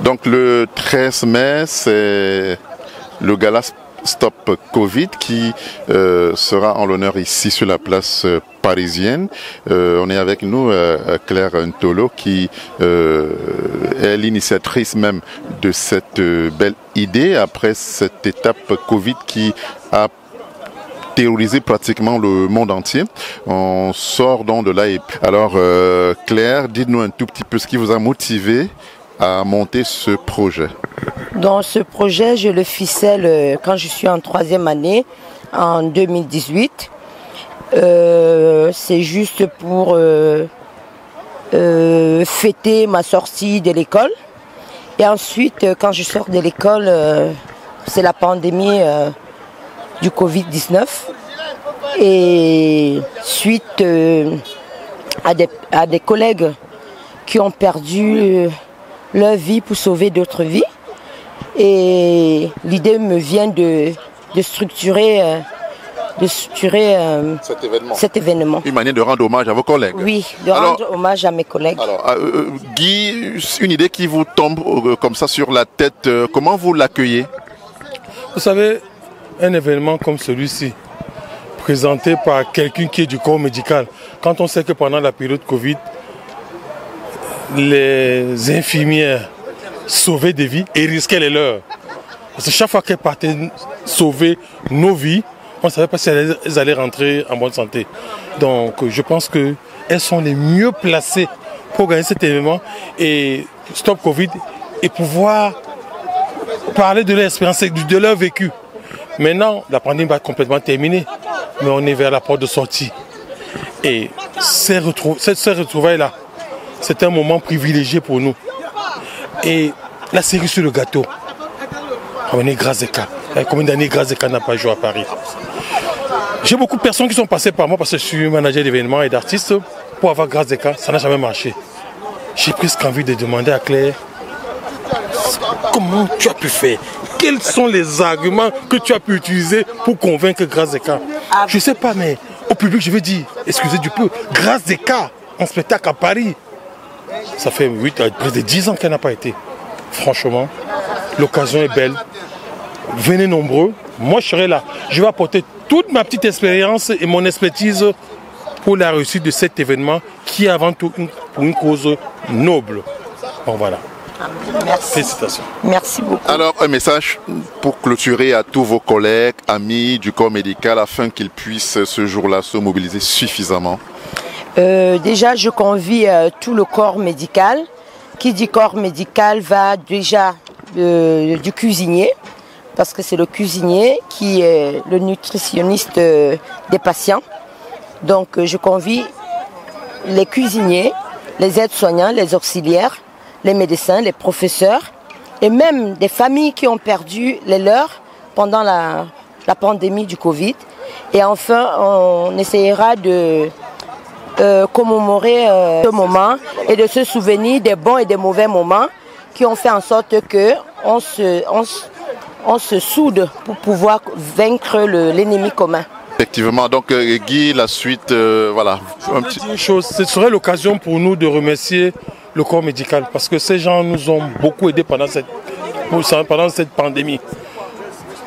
Donc le 13 mai, c'est le gala Stop Covid qui sera en l'honneur ici sur la place parisienne. On est avec nous Claire Ntolo qui est l'initiatrice même de cette belle idée après cette étape Covid qui a terrorisé pratiquement le monde entier. On sort donc de là. Alors Claire, dites-nous un tout petit peu ce qui vous a motivé à monter ce projet. Dans ce projet, je le ficelle quand je suis en 3e année, en 2018. C'est juste pour fêter ma sortie de l'école. Et ensuite, quand je sors de l'école, c'est la pandémie du Covid-19. Et suite à des collègues qui ont perdu leur vie pour sauver d'autres vies. Et l'idée me vient de structurer cet événement. Une manière de rendre hommage à vos collègues. Oui, de rendre hommage à mes collègues. Alors, Guy, une idée qui vous tombe comme ça sur la tête, comment vous l'accueillez? Vous savez, un événement comme celui-ci, présenté par quelqu'un qui est du corps médical, quand on sait que pendant la période Covid, les infirmières sauvaient des vies et risquaient les leurs. Parce que chaque fois qu'elles partaient sauver nos vies, on ne savait pas si elles allaient rentrer en bonne santé. Donc je pense qu'elles sont les mieux placées pour gagner cet événement et Stop Covid et pouvoir parler de leur expérience, de leur vécu. Maintenant, la pandémie va complètement terminer, mais on est vers la porte de sortie. Et ces retrouvailles-là, c'est un moment privilégié pour nous. Et la série sur le gâteau, on est Grazeka. Combien d'années Grazeka n'a pas joué à Paris? J'ai beaucoup de personnes qui sont passées par moi parce que je suis manager d'événements et d'artistes. Pour avoir Grazeka, ça n'a jamais marché. J'ai presque envie de demander à Claire, comment tu as pu faire? Quels sont les arguments que tu as pu utiliser pour convaincre Grazeka? Je ne sais pas, mais au public, je vais dire, excusez du peu, Grazeka en spectacle à Paris. Ça fait près de 10 ans qu'elle n'a pas été. Franchement, l'occasion est belle. Venez nombreux. Moi, je serai là. Je vais apporter toute ma petite expérience et mon expertise pour la réussite de cet événement qui est avant tout pour une cause noble. Bon, voilà. Merci. Félicitations. Merci beaucoup. Alors, un message pour clôturer à tous vos collègues, amis du corps médical afin qu'ils puissent ce jour-là se mobiliser suffisamment. Déjà, je convie tout le corps médical. Qui dit corps médical va déjà du cuisinier, parce que c'est le cuisinier qui est le nutritionniste des patients. Donc, je convie les cuisiniers, les aides-soignants, les auxiliaires, les médecins, les professeurs, et même des familles qui ont perdu les leurs pendant la pandémie du Covid. Et enfin, on essayera de commémorer ce moment et de se souvenir des bons et des mauvais moments qui ont fait en sorte que on se soude pour pouvoir vaincre l'ennemi commun. Effectivement, donc Guy, la suite, voilà. Une chose, ce serait l'occasion pour nous de remercier le corps médical parce que ces gens nous ont beaucoup aidés pendant cette pandémie.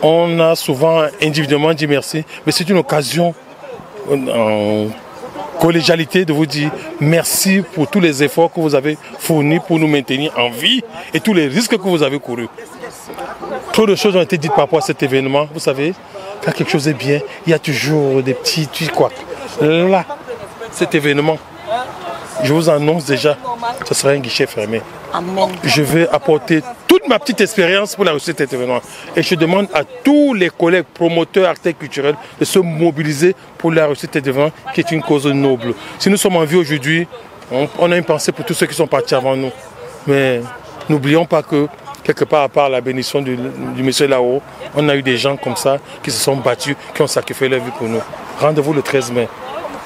On a souvent individuellement dit merci, mais c'est une occasion en collégialité de vous dire merci pour tous les efforts que vous avez fournis pour nous maintenir en vie et tous les risques que vous avez courus. Trop de choses ont été dites par rapport à cet événement. Vous savez, quand quelque chose est bien, il y a toujours des petits quoi. Là, cet événement, je vous annonce déjà, ce sera un guichet fermé. Amen. Je vais apporter toute ma petite expérience pour la réussite de cet événement. Et je demande à tous les collègues promoteurs, acteurs culturels de se mobiliser pour la réussite de cet événement qui est une cause noble. Si nous sommes en vie aujourd'hui, on a une pensée pour tous ceux qui sont partis avant nous. Mais n'oublions pas que, quelque part à part la bénédiction du monsieur là-haut, on a eu des gens comme ça qui se sont battus, qui ont sacrifié leur vie pour nous. Rendez-vous le 13 mai.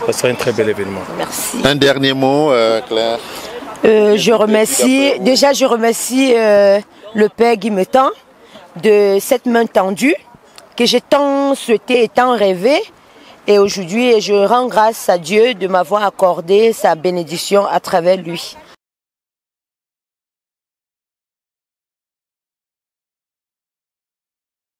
Ça sera un très bel événement. Merci. Un dernier mot, Claire. Je remercie le père Guy Metan de cette main tendue que j'ai tant souhaité et tant rêvé. Et aujourd'hui, je rends grâce à Dieu de m'avoir accordé sa bénédiction à travers lui.